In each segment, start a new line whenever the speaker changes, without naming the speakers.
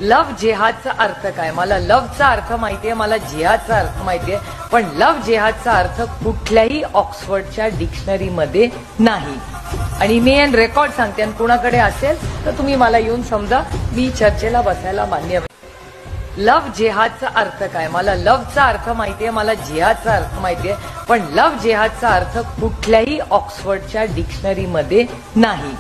Love जिहादचा अर्थ काय? मला लव्हचा अर्थ माहितीये, मला जिहादचा अर्थ माहितीये, पण लव्ह जिहादचा अर्थ कुठल्याही ऑक्सफर्डच्या डिक्शनरीमध्ये नाही. आणि मी एन रेकॉर्ड सांगते, आणि कुणाकडे असेल तर तुम्ही मला येऊन समजा, मी चर्चेला बसायला मान्य. लव्ह जिहादचा अर्थ काय? मला लव्हचा अर्थ माहितीये, मला जिहादचा अर्थ माहितीये, पण लव्ह जिहादचा अर्थ कुठल्याही ऑक्सफर्डच्या डिक्शनरीमध्ये नाही.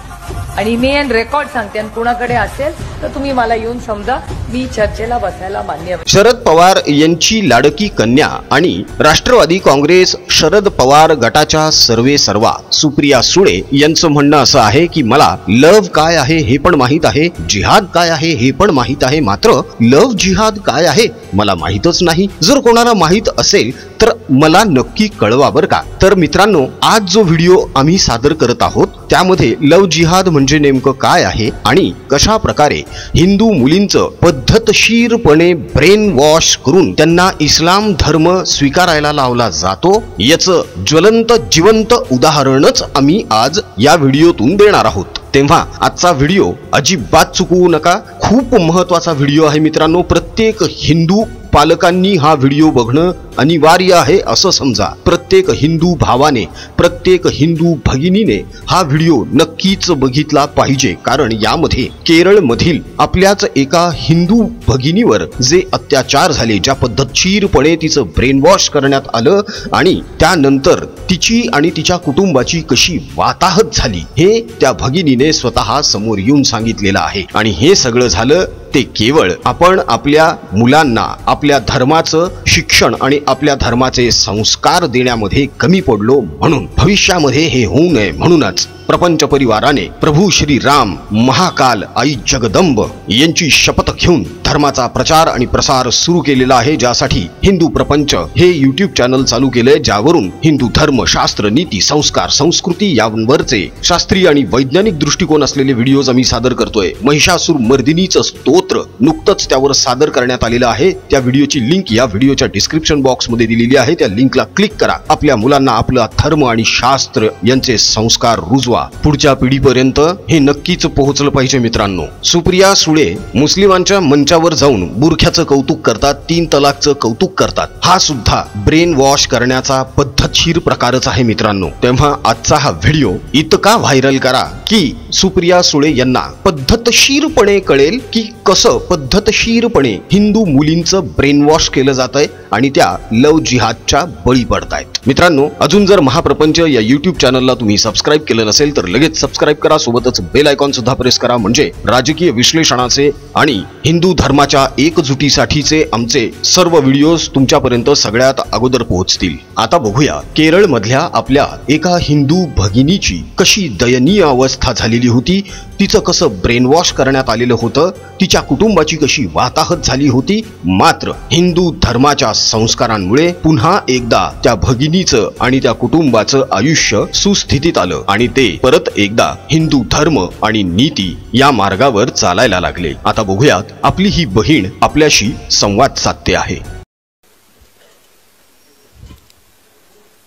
आणि मी एन रेकॉर्ड सांगते, आणि कुणाकडे असेल तर तुम्ही मला येऊन समजा, मी चर्चेला बसायला मान्य.
शरद पवार यांची लाडकी कन्या आणि राष्ट्रवादी काँग्रेस शरद पवार गटाच्या सर्वेसर्वा सुप्रिया सुळे यांचं म्हणणं असं आहे की मला लव्ह काय आहे हे पण माहित आहे, जिहाद काय आहे हे पण माहित आहे, मात्र लव्ह जिहाद काय आहे मला माहितच नाही. जर कोणाला माहित असेल तर मला नक्की कळवा बरं का. तर मित्रांनो, आज जो व्हिडिओ आम्ही सादर करत आहोत त्यामध्ये लव्ह जिहाद म्हणजे नेमकं काय आहे आणि कशा प्रकारे हिंदू मुलींचं पद्धतशीरपणे ब्रेन वॉश करून त्यांना इस्लाम धर्म स्वीकारायला लावला जातो याचं ज्वलंत जिवंत उदाहरणच आम्ही आज या व्हिडिओतून देणार आहोत. तेव्हा आजचा व्हिडिओ अजिबात चुकवू नका. खूप महत्त्वाचा व्हिडिओ आहे मित्रांनो. प्रत्येक हिंदू पालकांनी हा व्हिडिओ बघणं अनिवार्य आहे असं समजा. प्रत्येक हिंदू भावाने, प्रत्येक हिंदू भगिनीने हा व्हिडिओ नक्कीच बघितला पाहिजे, कारण यामध्ये केरळमधील आपल्याच एका हिंदू भगिनीवर जे अत्याचार झाले, ज्या पद्धतशीरपणे तिचं ब्रेन वॉश करण्यात आलं आणि त्यानंतर तिची आणि तिच्या कुटुंबाची कशी वाताहत झाली हे त्या भगिनीने स्वतः समोर येऊन सांगितलेलं आहे. आणि हे सगळं झालं ते केवळ आपण आपल्या मुलांना आपल्या धर्माचं शिक्षण आणि आपल्या धर्माचे संस्कार देण्यामध्ये कमी पडलो म्हणून. भविष्यामध्ये हे होऊ नये म्हणूनच प्रपंच परिवाराने प्रभू श्री राम, महाकाल, आई जगदंब यांची शपथ घेऊन धर्माचा प्रचार आणि प्रसार सुरू केलेला आहे, ज्यासाठी हिंदू प्रपंच हे युट्यूब चॅनल चालू केले, ज्यावरून हिंदू धर्म, शास्त्र, नीती, संस्कार, संस्कृती यांवरचे शास्त्रीय आणि वैज्ञानिक दृष्टिकोन असलेले व्हिडिओज आम्ही सादर करतोय. महिषासूर मर्दिनीचं स्तोत्र नुकतंच त्यावर सादर करण्यात आलेलं आहे. त्या व्हिडिओची लिंक या व्हिडिओच्या डिस्क्रिप्शन बॉक्स मध्ये दिलेली आहे. त्या लिंकला क्लिक करा. आपल्या मुलांना आपला धर्म आणि शास्त्र यांचे संस्कार रुजवा. पुढच्या पिढीपर्यंत हे नक्कीच पोहोचलं पाहिजे मित्रांनो. सुप्रिया सुळे मुस्लिमांच्या मंचावर जाऊन बुरख्याचं कौतुक करतात, 3 तलाकचं कौतुक करतात. हा सुद्धा ब्रेन वॉश करण्याचा पद्धतशीर प्रकारच आहे मित्रांनो. तेव्हा आजचा हा व्हिडिओ इतका व्हायरल करा की सुप्रिया सुळे यांना पद्धतशीरपणे कळेल की कसं पद्धतशीरपणे हिंदू मुलींचं ब्रेन वॉश केलं जात आहे आणि त्या लव्ह जिहादच्या बळी पडतायत. मित्रांनो, अजून जर महाप्रपंच या युट्यूब चॅनलला तुम्ही सबस्क्राईब केलं नसेल तर लगेच सबस्क्राईब करा. सोबतच बेल आयकॉन सुद्धा प्रेस करा, म्हणजे राजकीय विश्लेषणाचे आणि हिंदू धर्माच्या एकजुटीसाठीचे आमचे सर्व व्हिडिओज तुमच्यापर्यंत सगळ्यात अगोदर पोहोचतील. आता बघूया केरळ मधल्या आपल्या एका हिंदू भगिनीची कशी दयनीय अवस्था झालेली होती, तिचं कसं ब्रेन वॉश करण्यात आलेलं होतं, तिच्या कुटुंबाची कशी वाताहत झाली होती. मात्र हिंदू धर्माच्या संस्कारांमुळे पुन्हा एकदा त्या भगिनीचं आणि त्या कुटुंबाचं आयुष्य सुस्थितीत आलं आणि ते परत एकदा हिंदू धर्म आणि नीती या मार्गावर चालायला लागले. आता बघूयात आपली ही बहीण आपल्याशी संवाद साधते आहे.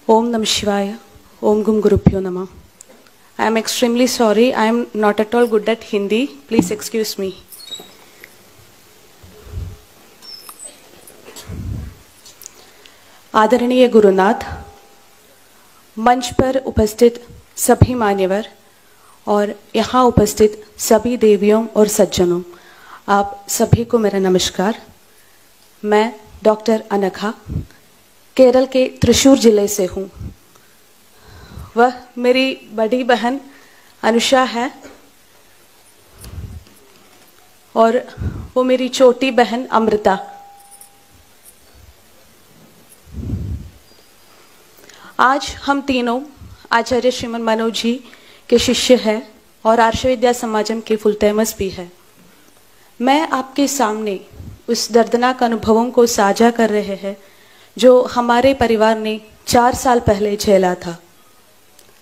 ओम नमः शिवाय. ओम गुम गुरुभ्यो नमः. I am extremely sorry. I am not at all good at Hindi. Please excuse me. आदरणीय गुरुनाथ, मंच पर उपस्थित सभी मान्यवर और यहाँ उपस्थित सभी देवियों और सज्जनों, आप सभी को मेरा नमस्कार. मैं डॉक्टर अनघा केरल के त्रिशूर जिले से हूँ. वह मेरी बड़ी बहन अनुषा है और वो मेरी छोटी बहन अमृता. आज हम तीनों आचार्य श्रीमन मनोज जी के शिष्य हैं और आर्ष विद्या समाजम के फुल टाइमर्स भी है. मैं आपके सामने उस दर्दनाक अनुभवों को साझा कर रहे हैं जो हमारे परिवार ने 4 साल पहले झेला था.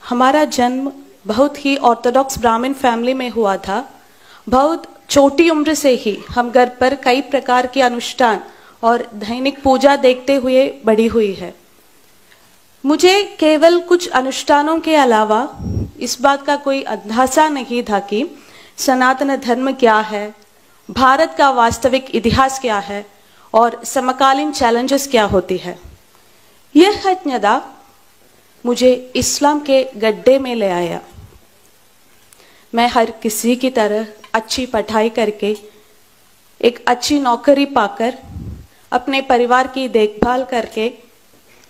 हमारा जन्म बहुत ही ऑर्थोडॉक्स ब्राह्मण फैमिली में हुआ था. बहुत छोटी उम्र से ही हम घर पर कई प्रकार के अनुष्ठान और दैनिक पूजा देखते हुए बड़ी हुई है. मुझे केवल कुछ अनुष्ठानों के अलावा इस बात का कोई अंदाजा नहीं था कि सनातन धर्म क्या है, भारत का वास्तविक इतिहास क्या है और समकालीन चैलेंजेस क्या होती है। यह अज्ञता मुझे इस्लाम के गड्ढे में ले आया। मैं हर किसी की तरह अच्छी पढ़ाई करके, एक अच्छी नौकरी पाकर, अपने परिवार की देखभाल करके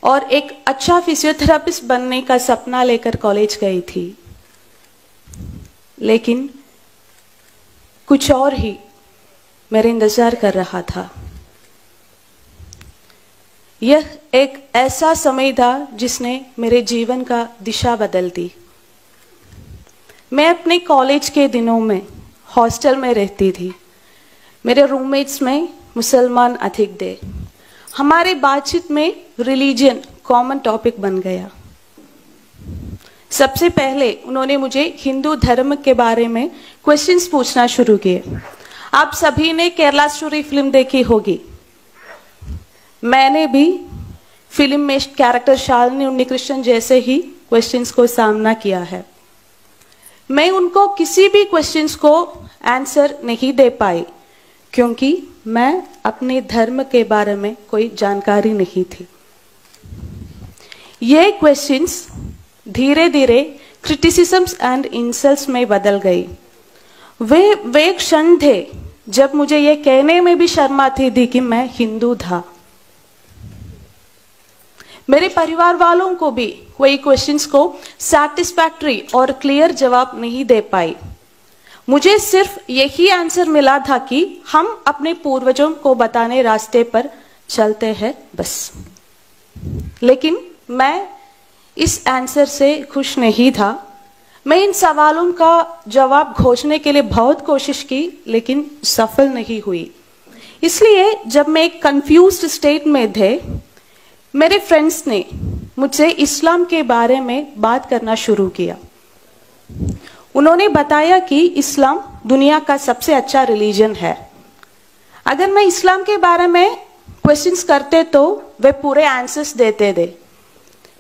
और एक अच्छा फिजियोथेरेपिस्ट बनने का सपना लेकर कॉलेज गई थी। लेकिन कुछ और ही मेरे इंतजार कर रहा था। यह एक ऐसा समय था जिसने मेरे जीवन का दिशा बदल दी। मैं अपने कॉलेज के दिनों में हॉस्टल में रहती थी। मेरे रूममेट्स में मुसलमान अधिक थे। हमारे बातचीत में रिलीजन कॉमन टॉपिक बन गया। सबसे पहले उन्होंने मुझे हिंदू धर्म के बारे में क्वेश्चंस पूछना शुरू किए। आप सभी ने केरला स्टोरी फिल्म देखी होगी। मैंने भी फिल्म में कैरेक्टर शालिनी उन्नीकृष्णन जैसे ही क्वेश्चंस को सामना किया है। मैं उनको किसी भी क्वेश्चंस को आंसर नहीं दे पाई क्योंकि मैं अपने धर्म के बारे में कोई जानकारी नहीं थी। ये क्वेश्चंस धीरे धीरे क्रिटिसिज्म्स एंड इंसल्ट्स में बदल गई। वे क्षण थे जब मुझे ये कहने में भी शर्म आती थी कि मैं हिंदू था। मेरे परिवार वालों को भी कोई क्वेश्चंस को सैटिस्फैक्टरी और क्लियर जवाब नहीं दे पाई। मुझे सिर्फ यही आंसर मिला था कि हम अपने पूर्वजों को बताने रास्ते पर चलते हैं बस। लेकिन मैं इस आंसर से खुश नहीं था। मैं इन सवालों का जवाब खोजने के लिए बहुत कोशिश की लेकिन सफल नहीं हुई। इसलिए जब मैं एक कंफ्यूज्ड स्टेट में थे, मेरे फ्रेंड्स ने मुझसे इस्लाम के बारे में बात करना शुरू किया। उन्होंने बताया कि इस्लाम दुनिया का सबसे अच्छा रिलीजन है। अगर मैं इस्लाम के बारे में क्वेश्चंस करते तो वे पूरे आंसर्स देते थे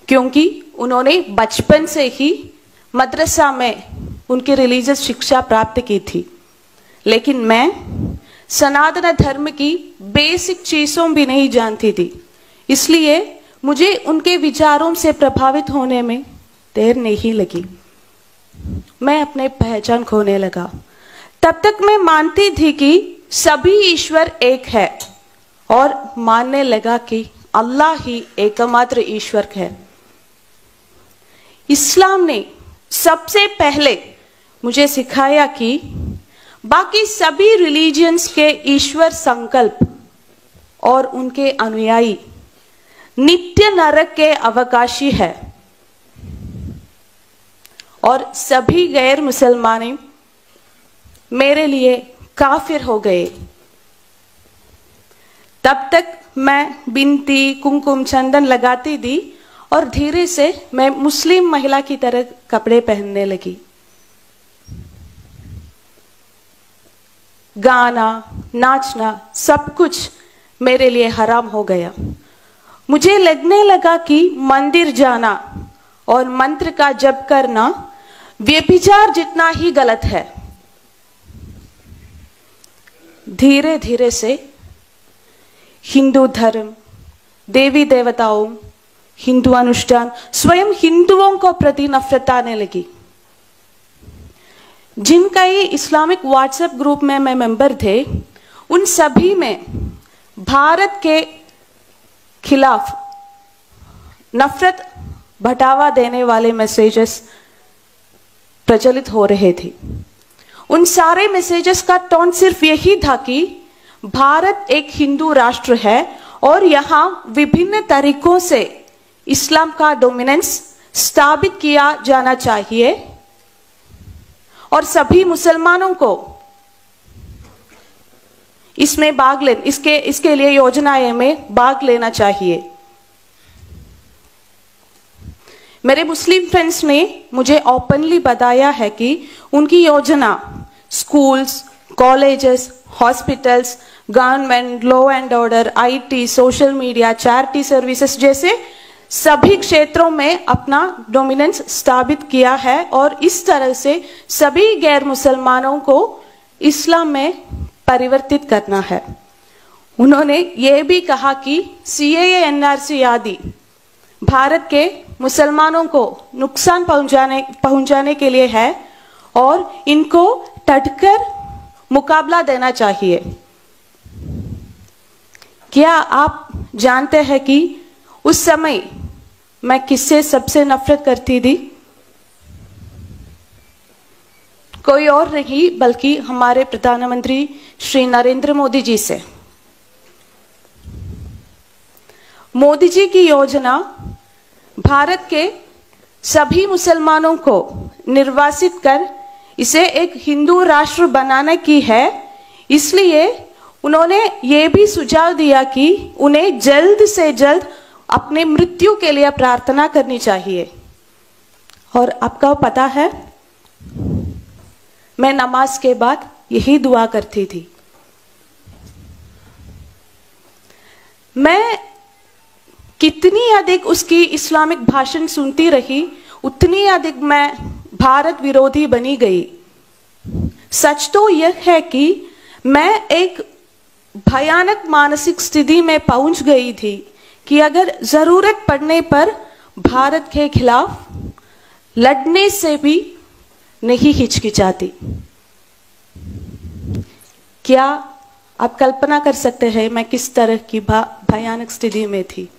क्योंकि उन्होंने बचपन से ही मदरसा में उनकी रिलीजियस शिक्षा प्राप्त की थी। लेकिन मैं सनातन धर्म की बेसिक चीजों भी नहीं जानती थी। इसलिए मुझे उनके विचारों से प्रभावित होने में देर नहीं लगी। मैं अपने पहचान खोने लगा। तब तक मैं मानती थी कि सभी ईश्वर एक है और मानने लगा कि अल्लाह ही एकमात्र ईश्वर है। इस्लाम ने सबसे पहले मुझे सिखाया कि बाकी सभी रिलीजियंस के ईश्वर संकल्प और उनके अनुयायी नित्य नरक के अवकाशी है और सभी गैर मुसलमान मेरे लिए काफिर हो गए। तब तक मैं बिंदी, कुमकुम, चंदन लगाती थी और धीरे से मैं मुस्लिम महिला की तरह कपड़े पहनने लगी। गाना, नाचना सब कुछ मेरे लिए हराम हो गया। मुझे लगने लगा कि मंदिर जाना और मंत्र का जप करना व्यभिचार जितना ही गलत है। धीरे धीरे से हिंदू धर्म, देवी देवताओं, हिंदू अनुष्ठान, स्वयं हिंदुओं को प्रति नफरत आने लगी। जिनका ये इस्लामिक व्हाट्सएप ग्रुप में मैं मेंबर थे, उन सभी में भारत के खिलाफ नफरत भड़कावा देने वाले मैसेजेस प्रचलित हो रहे थे। उन सारे मैसेजेस का टोन सिर्फ यही था कि भारत एक हिंदू राष्ट्र है और यहाँ विभिन्न तरीकों से इस्लाम का डोमिनेंस स्थापित किया जाना चाहिए और सभी मुसलमानों को इसमें इसके लिए योजनाएं में भाग लेना चाहिए। मेरे मुस्लिम फ्रेंड्स ने मुझे ओपनली बताया है कि उनकी योजना schools, colleges, hospitals, government, law and order, IT, social media, charity services जैसे सभी क्षेत्रों में अपना डोमिनेंस स्थापित किया है और इस तरह से सभी गैर मुसलमानों को इस्लाम में परिवर्तित करना है। उन्होंने ये भी कहा कि सीएए एनआरसी आदि भारत के मुसलमानों को नुकसान पहुंचाने के लिए है और इनको डटकर मुकाबला देना चाहिए। क्या आप जानते हैं कि उस समय मैं किससे सबसे नफरत करती थी? कोई और नहीं बल्कि हमारे प्रधानमंत्री श्री नरेंद्र मोदी जी से। मोदी जी की योजना भारत के सभी मुसलमानों को निर्वासित कर इसे एक हिंदू राष्ट्र बनाने की है। इसलिए उन्होंने ये भी सुझाव दिया कि उन्हें जल्द से जल्द अपने मृत्यु के लिए प्रार्थना करनी चाहिए। और आपको पता है, मैं नमाज के बाद यही दुआ करती थी। मैं कितनी अधिक उसकी इस्लामिक भाषण सुनती रही, उतनी अधिक मैं भारत विरोधी बनी गई। सच तो यह है कि मैं एक भयानक मानसिक स्थिति में पहुंच गई थी कि अगर जरूरत पड़ने पर भारत के खिलाफ लड़ने से भी नहीं हिचकिचाती। क्या आप कल्पना कर सकते हैं मैं किस तरह की भयानक स्थिति में थी?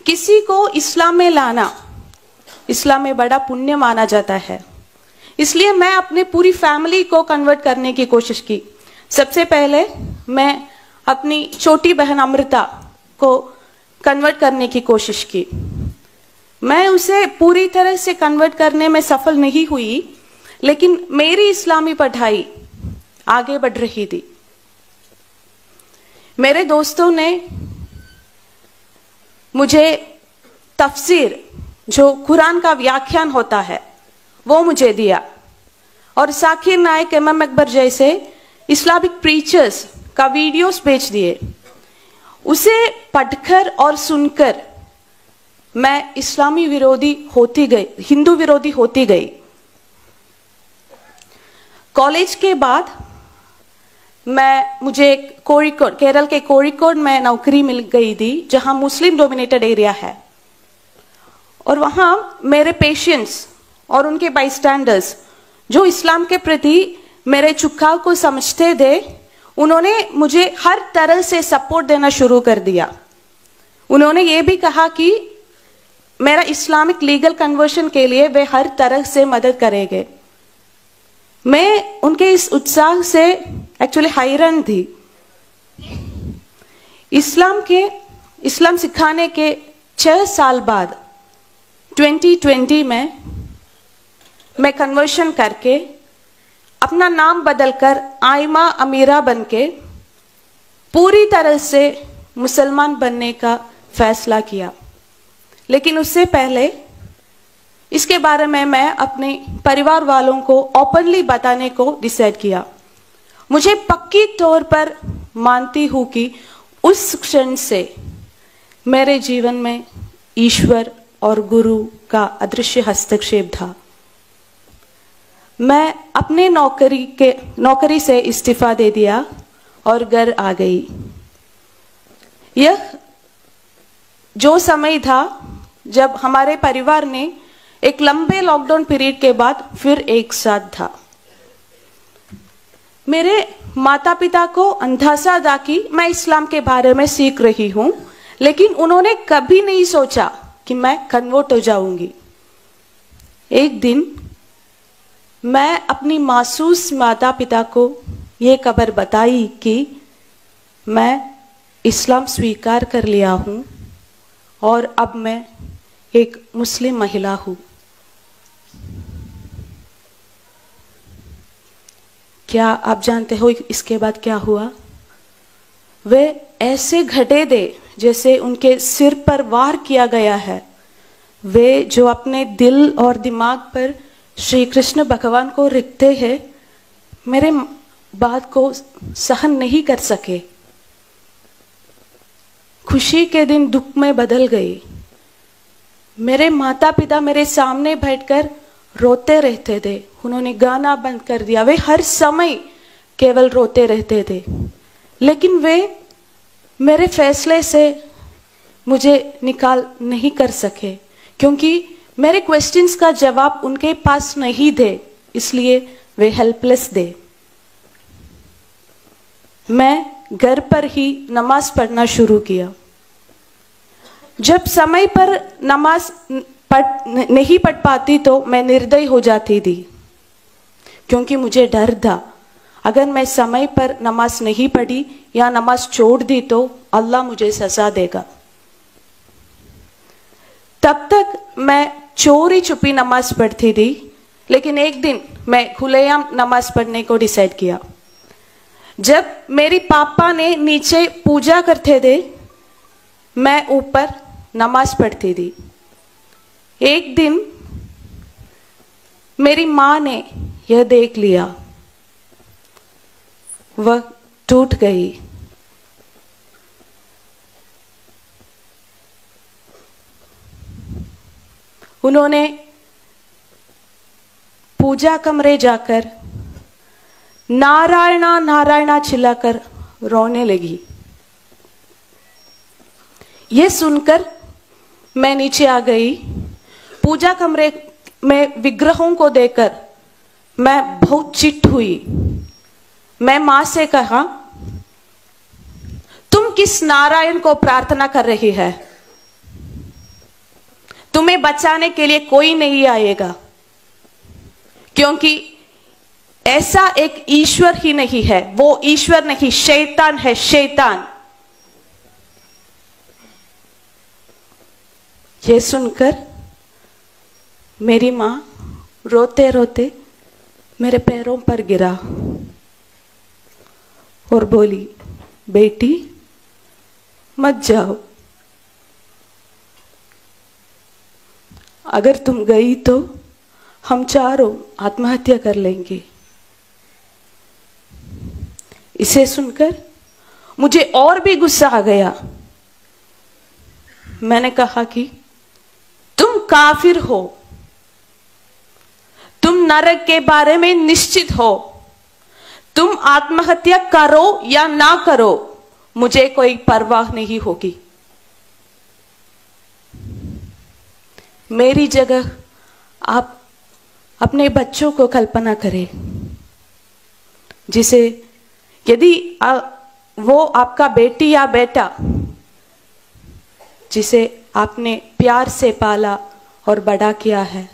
किसी को इस्लाम में लाना इस्लाम में बड़ा पुण्य माना जाता है, इसलिए मैं अपनी पूरी फैमिली को कन्वर्ट करने की कोशिश की। सबसे पहले मैं अपनी छोटी बहन अमृता को कन्वर्ट करने की कोशिश की। मैं उसे पूरी तरह से कन्वर्ट करने में सफल नहीं हुई, लेकिन मेरी इस्लामी पढ़ाई आगे बढ़ रही थी। मेरे दोस्तों ने मुझे तफसीर, जो कुरान का व्याख्यान होता है, वो मुझे दिया और साकिर नायक, इमाम अकबर जैसे इस्लामिक प्रीचर्स का वीडियोस भेज दिए। उसे पढ़कर और सुनकर मैं इस्लामी विरोधी होती गई, हिंदू विरोधी होती गई। कॉलेज के बाद मुझे कोड़िकोड, केरल के कोड़िकोड में नौकरी मिल गई थी, जहां मुस्लिम डोमिनेटेड एरिया है। और वहां मेरे पेशेंट्स और उनके बाईस्टैंडर्स जो इस्लाम के प्रति मेरे झुकाव को समझते थे, उन्होंने मुझे हर तरह से सपोर्ट देना शुरू कर दिया। उन्होंने ये भी कहा कि मेरा इस्लामिक लीगल कन्वर्शन के लिए वे हर तरह से मदद करेंगे। मैं उनके इस उत्साह से एक्चुअली हैरान थी। इस्लाम सिखाने के 6 साल बाद 2020 में मैं कन्वर्शन करके अपना नाम बदलकर आयमा अमीरा बनके पूरी तरह से मुसलमान बनने का फैसला किया। लेकिन उससे पहले इसके बारे में मैं अपने परिवार वालों को ओपनली बताने को डिसाइड किया। मुझे पक्की तौर पर मानती हूं कि उस क्षण से मेरे जीवन में ईश्वर और गुरु का अदृश्य हस्तक्षेप था। मैं अपने नौकरी से इस्तीफा दे दिया और घर आ गई। यह जो समय था जब हमारे परिवार ने एक लंबे लॉकडाउन पीरियड के बाद फिर एक साथ था। मेरे माता पिता को अंदाजा था कि मैं इस्लाम के बारे में सीख रही हूं, लेकिन उन्होंने कभी नहीं सोचा कि मैं कन्वर्ट हो जाऊंगी। एक दिन मैं अपनी मासूस माता पिता को यह खबर बताई कि मैं इस्लाम स्वीकार कर लिया हूं और अब मैं एक मुस्लिम महिला हूं। क्या आप जानते हो इसके बाद क्या हुआ? वे ऐसे घटे थे जैसे उनके सिर पर वार किया गया है। वे जो अपने दिल और दिमाग पर श्री कृष्ण भगवान को रखते हैं, मेरे बात को सहन नहीं कर सके। खुशी के दिन दुख में बदल गई। मेरे माता पिता मेरे सामने बैठकर रोते रहते थे। उन्होंने गाना बंद कर दिया। वे हर समय केवल रोते रहते थे, लेकिन वे मेरे फैसले से मुझे निकाल नहीं कर सके, क्योंकि मेरे क्वेश्चंस का जवाब उनके पास नहीं थे, इसलिए वे हेल्पलेस थे। मैं घर पर ही नमाज पढ़ना शुरू किया। जब समय पर नमाज नहीं पढ़ पाती तो मैं निर्दयी हो जाती थी, क्योंकि मुझे डर था अगर मैं समय पर नमाज नहीं पढ़ी या नमाज छोड़ दी तो अल्लाह मुझे सजा देगा। तब तक मैं चोरी छुपी नमाज पढ़ती थी, लेकिन एक दिन मैं खुलेआम नमाज पढ़ने को डिसाइड किया। जब मेरी पापा ने नीचे पूजा करते थे, मैं ऊपर नमाज पढ़ती थी। एक दिन मेरी माँ ने यह देख लिया, वह टूट गई। उन्होंने पूजा कमरे जाकर नारायणा नारायणा चिल्लाकर रोने लगी। यह सुनकर मैं नीचे आ गई। पूजा कमरे में विग्रहों को देखकर मैं बहुत चिढ़ हुई। मैं मां से कहा, तुम किस नारायण को प्रार्थना कर रही है? तुम्हें बचाने के लिए कोई नहीं आएगा, क्योंकि ऐसा एक ईश्वर ही नहीं है। वो ईश्वर नहीं, शैतान है, शैतान। ये सुनकर मेरी मां रोते रोते मेरे पैरों पर गिरा और बोली, बेटी मत जाओ, अगर तुम गई तो हम चारों आत्महत्या कर लेंगे। इसे सुनकर मुझे और भी गुस्सा आ गया। मैंने कहा कि तुम काफिर हो, तुम नरक के बारे में निश्चित हो, तुम आत्महत्या करो या ना करो, मुझे कोई परवाह नहीं होगी। मेरी जगह आप अपने बच्चों को कल्पना करें, जिसे यदि वो आपका बेटी या बेटा जिसे आपने प्यार से पाला और बड़ा किया है,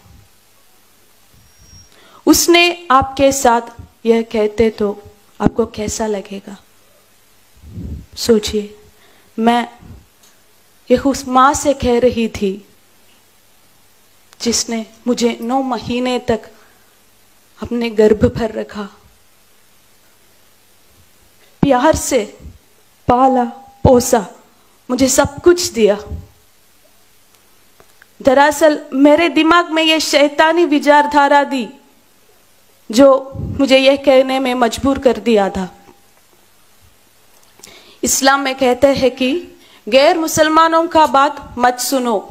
उसने आपके साथ यह कहते तो आपको कैसा लगेगा? सोचिए, मैं यह उस मां से कह रही थी जिसने मुझे 9 महीने तक अपने गर्भ पर रखा, प्यार से पाला पोसा, मुझे सब कुछ दिया। दरअसल मेरे दिमाग में यह शैतानी विचारधारा दी जो मुझे यह कहने में मजबूर कर दिया था। इस्लाम में कहते हैं कि गैर मुसलमानों का बात मत सुनो,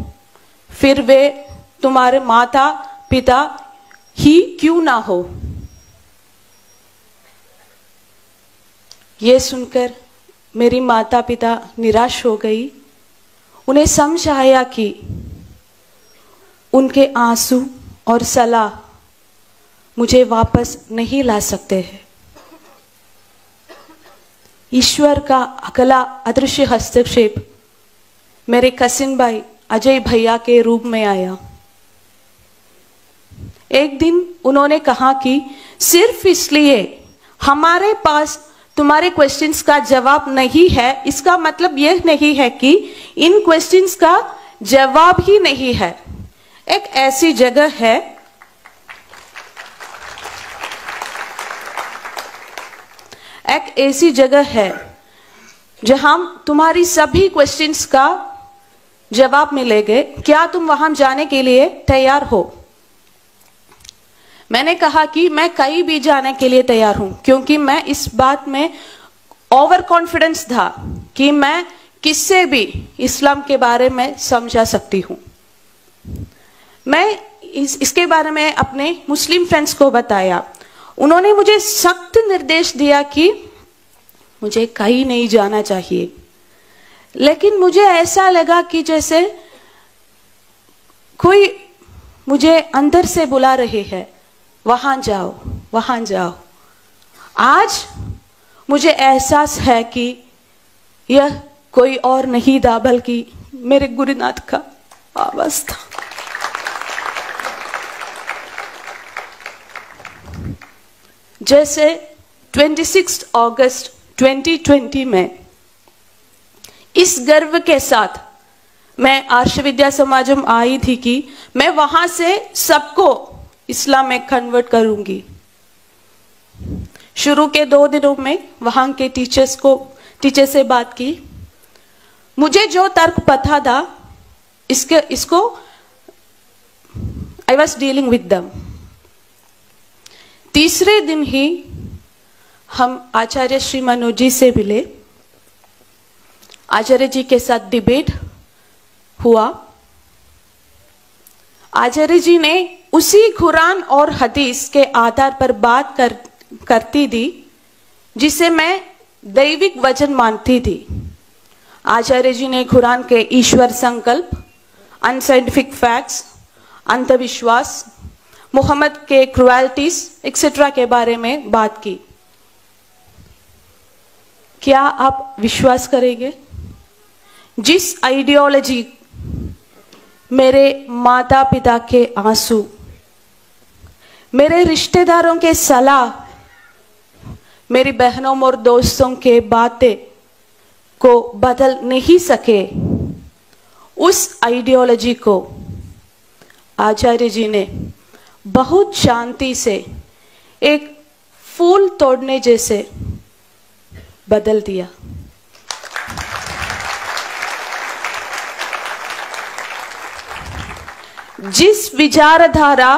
फिर वे तुम्हारे माता पिता ही क्यों ना हो। यह सुनकर मेरी माता पिता निराश हो गई। उन्हें समझ आया कि उनके आंसू और सलाह मुझे वापस नहीं ला सकते हैं। ईश्वर का अगला अदृश्य हस्तक्षेप मेरे कसिन भाई अजय भैया के रूप में आया। एक दिन उन्होंने कहा कि सिर्फ इसलिए हमारे पास तुम्हारे क्वेश्चंस का जवाब नहीं है, इसका मतलब यह नहीं है कि इन क्वेश्चंस का जवाब ही नहीं है। एक ऐसी जगह है जहां तुम्हारी सभी क्वेश्चंस का जवाब मिलेंगे। क्या तुम वहां जाने के लिए तैयार हो? मैंने कहा कि मैं कहीं भी जाने के लिए तैयार हूं, क्योंकि मैं इस बात में ओवर कॉन्फिडेंस था कि मैं किससे भी इस्लाम के बारे में समझा सकती हूं। मैं इसके बारे में अपने मुस्लिम फ्रेंड्स को बताया उन्होंने मुझे सख्त निर्देश दिया कि मुझे कहीं नहीं जाना चाहिए, लेकिन मुझे ऐसा लगा कि जैसे कोई मुझे अंदर से बुला रहे हैं, वहां जाओ, वहां जाओ। आज मुझे एहसास है कि यह कोई और नहीं था बल्कि मेरे गुरुनाथ का आवाज था। जैसे 26 अगस्त 2020 में इस गर्व के साथ मैं आर्ष विद्या समाजम आई थी कि मैं वहां से सबको इस्लाम में कन्वर्ट करूंगी। शुरू के 2 दिनों में वहां के टीचर से बात की। मुझे जो तर्क पता था इसको I was dealing with them. तीसरे दिन ही हम आचार्य श्री मनोज जी से मिले। आचार्य जी के साथ डिबेट हुआ। आचार्य जी ने उसी कुरान और हदीस के आधार पर बात करती थी जिसे मैं दैविक वचन मानती थी। आचार्य जी ने कुरान के ईश्वर संकल्प, अनसाइंटिफिक फैक्ट्स, अंधविश्वास, मोहम्मद के क्रुएल्टीज एक्सेट्रा के बारे में बात की। क्या आप विश्वास करेंगे, जिस आइडियोलॉजी मेरे माता पिता के आंसू, मेरे रिश्तेदारों के सलाह, मेरी बहनों और दोस्तों के बातें को बदल नहीं सके, उस आइडियोलॉजी को आचार्य जी ने बहुत शांति से एक फूल तोड़ने जैसे बदल दिया। जिस विचारधारा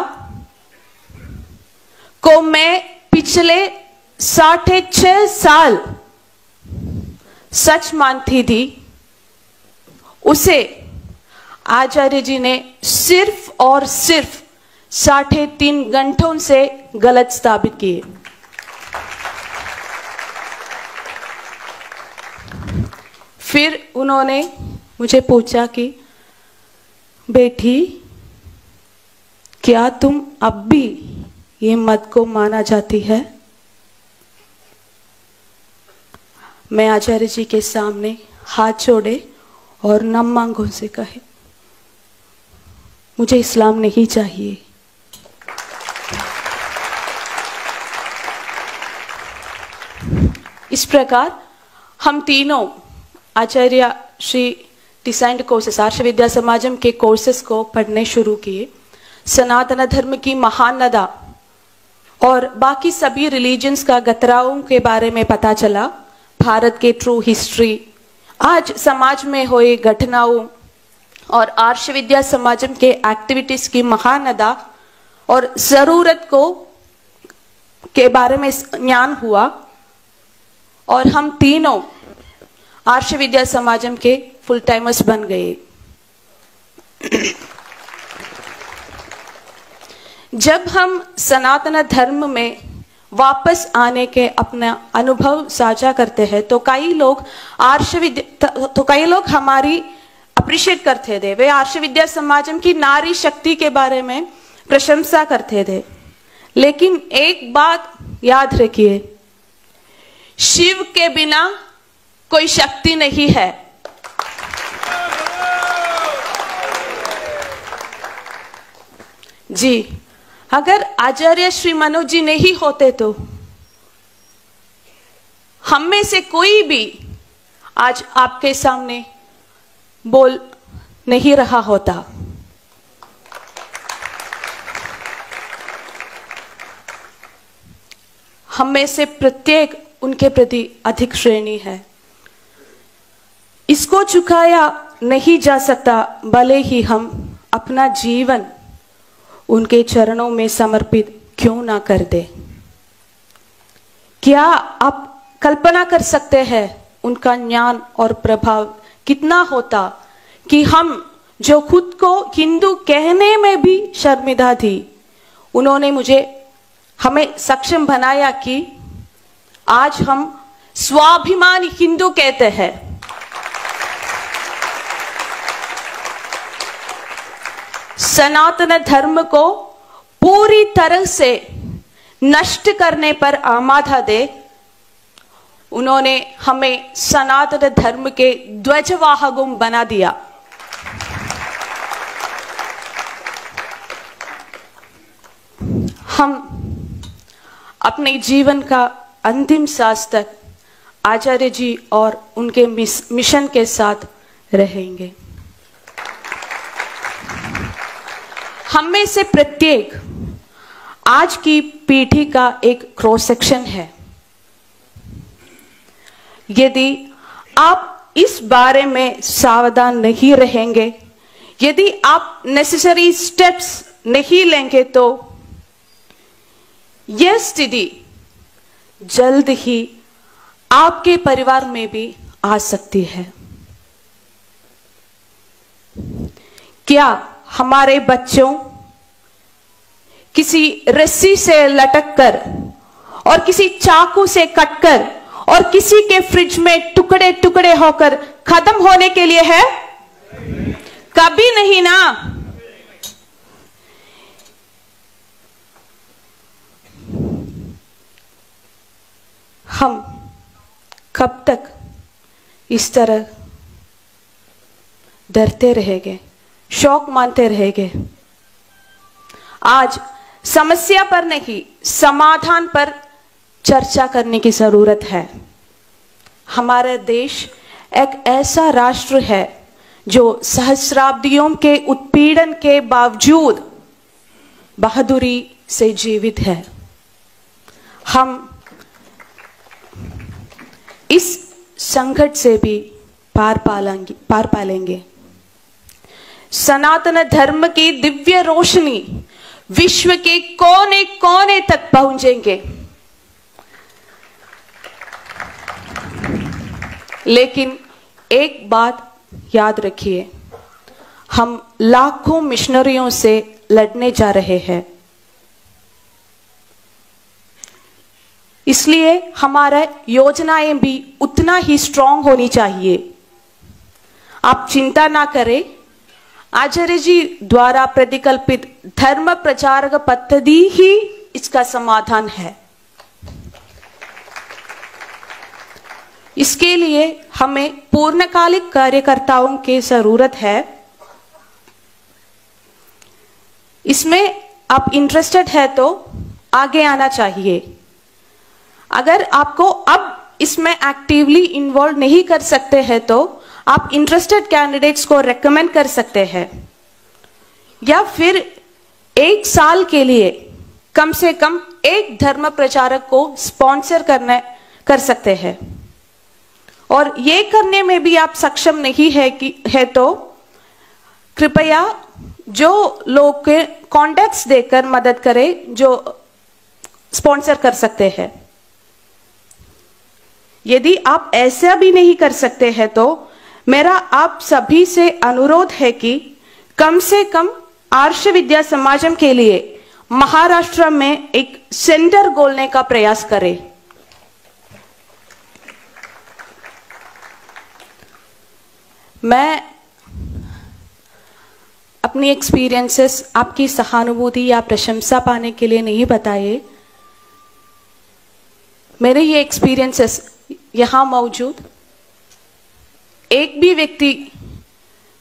को मैं पिछले 6.5 साल सच मानती थी, उसे आचार्य जी ने सिर्फ और सिर्फ 3.5 घंटों से गलत साबित किए। फिर उन्होंने मुझे पूछा कि बेटी, क्या तुम अब भी ये मत को माना जाती है? मैं आचार्य जी के सामने हाथ जोड़े और नम आंखों से कहे, मुझे इस्लाम नहीं चाहिए। इस प्रकार हम तीनों आचार्य श्री डिसाइंड कोर्सेस, आर्ष विद्या समाजम के कोर्सेस को पढ़ने शुरू किए। सनातन धर्म की महानदा और बाकी सभी रिलीजन्स का गतराओं के बारे में पता चला। भारत के ट्रू हिस्ट्री, आज समाज में हुए घटनाओं और आर्ष विद्या समाजम के एक्टिविटीज की महानदा और जरूरत को के बारे में ज्ञान हुआ और हम तीनों आर्ष विद्या समाजम के फुल टाइमर्स बन गए। जब हम सनातन धर्म में वापस आने के अपना अनुभव साझा करते हैं तो कई लोग हमारी अप्रिशिएट करते थे। वे आर्ष विद्या समाजम की नारी शक्ति के बारे में प्रशंसा करते थे। लेकिन एक बात याद रखिए, शिव के बिना कोई शक्ति नहीं है। जी, अगर आचार्य श्री मनोज जी नहीं होते तो हम में से कोई भी आज आपके सामने बोल नहीं रहा होता। हम में से प्रत्येक उनके प्रति अधिक श्रेणी है। इसको चुकाया नहीं जा सकता, भले ही हम अपना जीवन उनके चरणों में समर्पित क्यों ना कर दे। क्या आप कल्पना कर सकते हैं उनका ज्ञान और प्रभाव कितना होता कि हम जो खुद को हिंदू कहने में भी शर्मिंदा थी, उन्होंने मुझे हमें सक्षम बनाया कि आज हम स्वाभिमानी हिंदू कहते हैं। सनातन धर्म को पूरी तरह से नष्ट करने पर आमादा दे उन्होंने हमें सनातन धर्म के ध्वजवाहकों बना दिया। हम अपने जीवन का अंतिम सांस तक आचार्य जी और उनके मिशन के साथ रहेंगे। हम में से प्रत्येक आज की पीढ़ी का एक क्रॉस सेक्शन है। यदि आप इस बारे में सावधान नहीं रहेंगे, यदि आप नेसेसरी स्टेप्स नहीं लेंगे, तो यह स्थिति जल्द ही आपके परिवार में भी आ सकती है। क्या हमारे बच्चों किसी रस्सी से लटककर और किसी चाकू से कटकर और किसी के फ्रिज में टुकड़े टुकड़े होकर खत्म होने के लिए है? कभी नहीं ना। हम कब तक इस तरह डरते रहेंगे, शौक मानते रहेंगे? आज समस्या पर नहीं, समाधान पर चर्चा करने की जरूरत है। हमारा देश एक ऐसा राष्ट्र है जो सहस्राब्दियों के उत्पीड़न के बावजूद बहादुरी से जीवित है। हम इस संकट से भी पार पालेंगे। सनातन धर्म की दिव्य रोशनी विश्व के कोने कोने तक पहुंचेंगे। लेकिन एक बात याद रखिए, हम लाखों मिशनरियों से लड़ने जा रहे हैं। इसलिए हमारा योजनाएं भी उतना ही स्ट्रांग होनी चाहिए। आप चिंता ना करें, आचार्य जी द्वारा प्रतिकल्पित धर्म प्रचारक पद्धति ही इसका समाधान है। इसके लिए हमें पूर्णकालिक कार्यकर्ताओं की जरूरत है। इसमें आप इंटरेस्टेड है तो आगे आना चाहिए। अगर आपको अब इसमें एक्टिवली इन्वॉल्व नहीं कर सकते हैं तो आप इंटरेस्टेड कैंडिडेट्स को रेकमेंड कर सकते हैं, या फिर 1 साल के लिए कम से कम एक धर्म प्रचारक को स्पॉन्सर कर सकते हैं। और ये करने में भी आप सक्षम नहीं है तो कृपया जो लोग के कॉन्टैक्ट्स देकर मदद करें जो स्पॉन्सर कर सकते हैं। यदि आप ऐसा भी नहीं कर सकते हैं तो मेरा आप सभी से अनुरोध है कि कम से कम आर्ष विद्या समाजम के लिए महाराष्ट्र में एक सेंटर खोलने का प्रयास करें। मैं अपनी एक्सपीरियंसेस आपकी सहानुभूति या प्रशंसा पाने के लिए नहीं बताए। मेरे ये एक्सपीरियंसेस यहाँ मौजूद एक भी व्यक्ति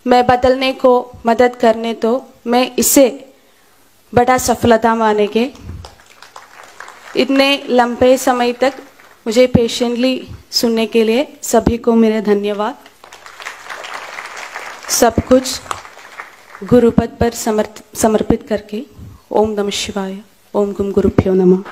मैं बदलने को मदद करने तो मैं इसे बड़ा सफलता मानेंगे। इतने लंबे समय तक मुझे पेशेंटली सुनने के लिए सभी को मेरे धन्यवाद। सब कुछ गुरुपद पर समर्पित करके ओम नमः शिवाय, ओम गुम गुरुभ्यो नमः।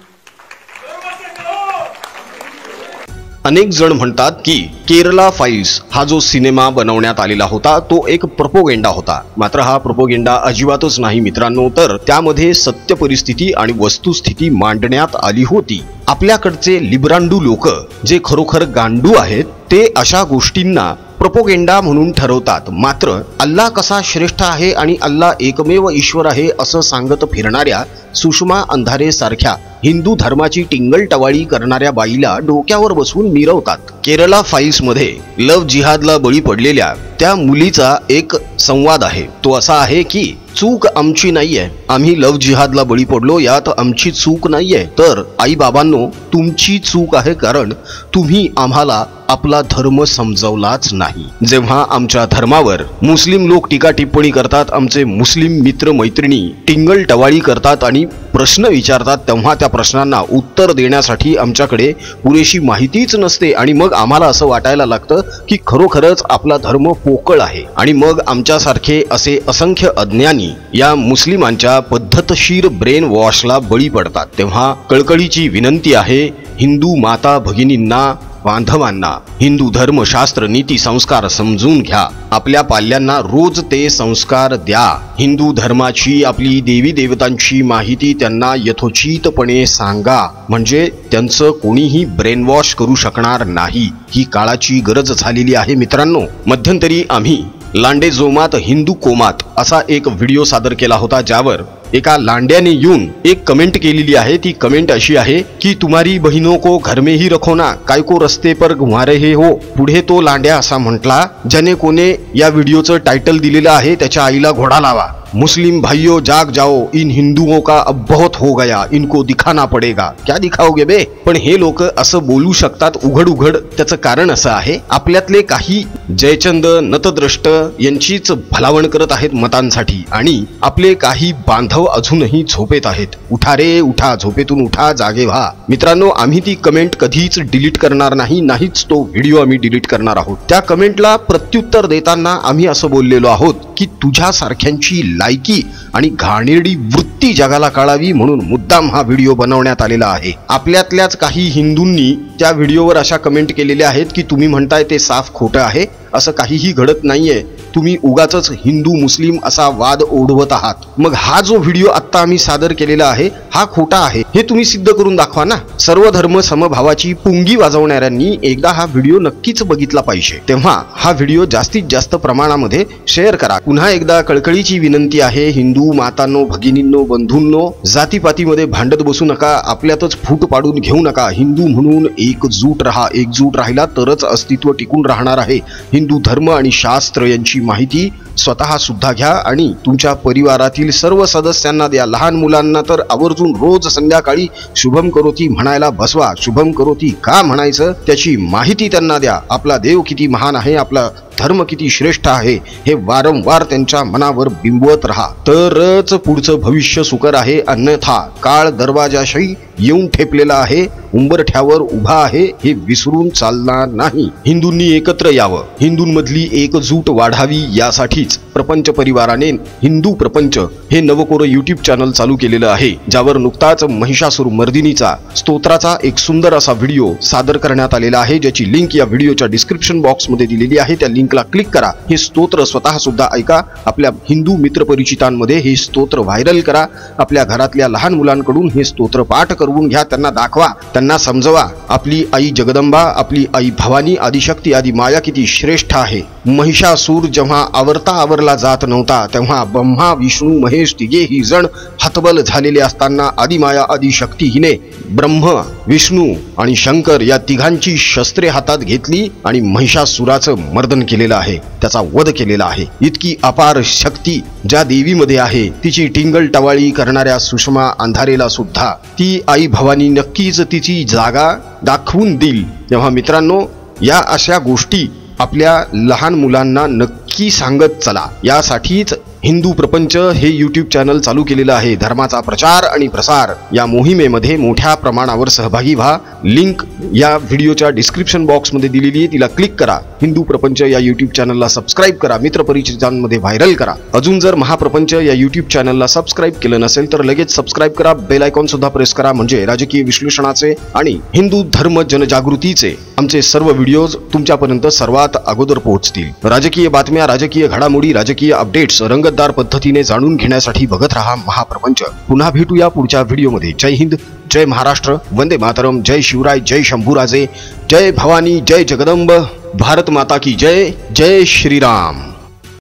अनेक जण म्हणतात की केरला फाइल्स हा जो सिनेमा बनवण्यात आलेला होता तो एक प्रोपोगेंडा होता। मात्र हा प्रोपोगेंडा अजिबातच नाही मित्रांनो, तर त्यामध्ये सत्य परिस्थिती आणि वस्तुस्थिती मांडण्यात आली होती। आपल्याकडचे लिब्रांडू लोक जे खरोखर गांडू आहेत ते अशा गोष्टींना प्रोपोगेंडा म्हणून ठरवतात। मात्र अल्लाह कसा श्रेष्ठ आहे आणि अल्लाह एकमेव ईश्वर आहे असं सांगत फिरणाऱ्या सुषमा अंधारे सारख्या हिंदू धर्माची टिंगलटवाळी करणाऱ्या बाईला डोक्यावर बसवून मिरवतात। केरला फाईल्स मध्ये लव्ह जिहादला बळी पडलेल्या त्या मुलीचा एक संवाद आहे। तो असा आहे की चूक आमची नाहीये, आम्ही लव्ह जिहादला बळी पडलो, यात आमची चूक नाहीये, तर आई बाबांनो तुमची चूक आहे, कारण तुम्ही आम्हाला आपला धर्म समजवलाच नाही। जेव्हा आमच्या धर्मावर मुस्लिम लोक टीका टिप्पणी करतात, आमचे मुस्लिम मित्र मैत्रिणी टिंगल टवाळी करतात आणि प्रश्न विचारतात, तेव्हा त्या प्रश्नांना उत्तर देण्यासाठी आमच्याकडे पुरेशी माहितीच नसते आणि मग आम्हाला असं वाटायला लागतं की खरोखरच आपला धर्म पोकळ आहे। आणि मग आमच्यासारखे असे असंख्य अज्ञानी या मुस्लिमांच्या पद्धतशीर ब्रेन वॉशला बळी पडतात। तेव्हा कळकळीची विनंती आहे हिंदू माता भगिनींना, बांधवांना, हिंदू धर्मशास्त्र नीती संस्कार समजून घ्या, आपल्या पाल्यांना रोज ते संस्कार द्या। हिंदू धर्माची, आपली देवी देवतांची माहिती त्यांना यथोचितपणे सांगा, म्हणजे त्यांचं कोणीही ब्रेन वॉश करू शकणार नाही। ही काळाची गरज झालेली आहे मित्रांनो। मध्यंतरी आम्ही लांडे जोमात हिंदू कोमात असा एक व्हिडिओ सादर केला होता, ज्यावर एका लांड्याने येऊन एक कमेंट केलेली आहे। ती कमेंट अशी आहे की तुम्हारी बहिनों को घर में ही रखो ना, काय को रस्ते पर घुमा रहे हो। पुढे तो लांड्या असा म्हटला, ज्याने कोणे या व्हिडिओचं टायटल दिलेलं आहे त्याच्या आईला घोडा लावा। मुस्लिम भाइयों जाग जाओ, इन हिंदुओं का अब बहुत हो गया, इनको दिखाना पडेगा। क्या दिखाओगे बे? पण हे लोक असं बोलू शकतात उघड उघड, त्याचं कारण असं आहे आपल्यातले काही जयचंद नतद्रष्ट यांचीच भलावण करत आहेत मतांसाठी, आणि आपले काही बांधव अजूनही झोपेत आहेत। उठा रे उठा, झोपेतून उठा, जागे व्हा। मित्रांनो, आम्ही ती कमेंट कधीच डिलीट करणार नाही, नाहीच तो व्हिडिओ आम्ही डिलीट करणार आहोत। त्या कमेंटला प्रत्युत्तर देताना आम्ही असं बोललेलो आहोत की तुझ्यासारख्यांची लायकी आणि घाणेरडी वृत्ती जगाला कळावी म्हणून मुद्दाम हा व्हिडिओ बनवण्यात आलेला आहे। आपल्यातल्याच काही हिंदूंनी त्या व्हिडिओवर अशा कमेंट केलेल्या आहेत की तुम्ही म्हणताय ते साफ खोटं आहे, असं काहीही घडत नाहीये, तुम्ही उगाचच हिंदू मुस्लिम असा वाद ओढवत आहात। मग हा जो व्हिडिओ आता आम्ही सादर केलेला आहे हा खोटा आहे हे तुम्ही सिद्ध करून दाखवा ना। सर्व धर्म समभावाची पुंगी वाजवणाऱ्यांनी एकदा हा व्हिडिओ नक्कीच बघितला पाहिजे, तेव्हा हा व्हिडिओ जास्तीत जास्त प्रमाणामध्ये शेअर करा। पुन्हा एकदा कळकळीची विनंती आहे हिंदू मातांनो, भगिनींनो, बंधूंनो, जातीपातीमध्ये भांडत बसू नका, आपल्यातच फूट पाडून घेऊ नका। हिंदू म्हणून एकजूट राहा, एकजूट राहिला तरच अस्तित्व टिकून राहणार आहे। हिंदू धर्म आणि शास्त्र यांची माहिती स्वतः सुद्धा घ्या आणि तुमच्या परिवारातील सर्व सदस्यांना द्या। लहान मुलांना तर आवर्जून रोज संध्याकाळी शुभम करोती म्हणायला बसवा। शुभम करोती का म्हणायचं त्याची माहिती त्यांना द्या। आपला देव किती महान आहे, आपला धर्म किती श्रेष्ठ आहे हे वारंवार त्यांच्या मनावर बिंबवत राहा, तरच पुढचं भविष्य सुकर आहे। अन्यथा काळ दरवाजाशी येऊन ठेपलेला आहे, उंबरठ्यावर उभा आहे, हे विसरून चालणार नाही। हिंदूंनी एकत्र यावं, हिंदूंमधली एकजूट वाढावी, यासाठीच प्रपंच परिवाराने हिंदू प्रपंच हे नवकोर यूट्यूब चॅनल चालू केलेलं आहे, ज्यावर नुकताच महिषासुर मर्दिनीचा स्तोत्राचा एक सुंदर असा व्हिडिओ सादर करण्यात आलेला आहे, ज्याची लिंक या व्हिडिओच्या डिस्क्रिप्शन बॉक्स मध्ये दिलेली आहे। त्या लिंकला क्लिक करा, हे स्तोत्र स्वतः सुद्धा ऐका, आपल्या हिंदू मित्र परिचितांमध्ये हे स्तोत्र व्हायरल करा, आपल्या घरातल्या लहान मुलांकडून हे स्तोत्र पाठ करवून घ्या, त्यांना दाखवा, त्यांना समजवा आपली आई जगदंबा, आपली आई भवानी, आदिशक्ती, आदि माया किती श्रेष्ठ आहे। महिषासूर जेव्हा आवरला जात नव्हता तेव्हा ब्रह्मा विष्णू महेश तिघेही जण हतबल झालेले असताना आदिमाया आदिशक्ती हिने ब्रह्म विष्णू आणि शंकर या तिघांची शस्त्रे हातात घेतली आणि महिषासुराचं मर्दन केलेलं आहे, त्याचा वध केलेला आहे। इतकी अपार शक्ती ज्या देवीमध्ये आहे तिची टिंगल टवाळी करणाऱ्या सुषमा अंधारेला सुद्धा ती आई भवानी नक्कीच तिची जागा दाखवून देईल। तेव्हा मित्रांनो, या अशा गोष्टी आपल्या लहान मुलांना नक्की सांगत चला। यासाठीच हिंदू प्रपंच हे यूट्यूब चॅनल चालू केलेलं आहे। धर्माचा प्रचार आणि प्रसार या मोहिमेमध्ये मोठ्या प्रमाणावर सहभागी व्हा। लिंक या व्हिडिओच्या डिस्क्रिप्शन बॉक्स मध्ये दिलेली आहे, तिला क्लिक करा। हिंदू प्रपंच या यूट्यूब चॅनलला सबस्क्राईब करा, मित्रपरिचितांमध्ये व्हायरल करा। अजून जर महाप्रपंच या यूट्यूब चॅनलला सबस्क्राईब केलं नसेल तर लगेच सबस्क्राईब करा, बेल आयकॉन सुद्धा प्रेस करा, म्हणजे राजकीय विश्लेषणाचे आणि हिंदू धर्म जनजागृतीचे आमचे सर्व व्हिडिओज तुमच्यापर्यंत सर्वात अगोदर पोहोचतील। राजकीय बातम्या, राजकीय घडामोडी, राजकीय अपडेट्स रंगतदार पद्धतीने जाणून घेण्यासाठी बघत रहा महाप्रपंच। पुन्हा भेटूया पुढच्या व्हिडिओमध्ये। जय हिंद, जय महाराष्ट्र, वंदे मातरम, जय शिवराय, जय शंभूराजे, जय भवानी, जय जगदंब, भारत माता की जय, जय श्रीराम।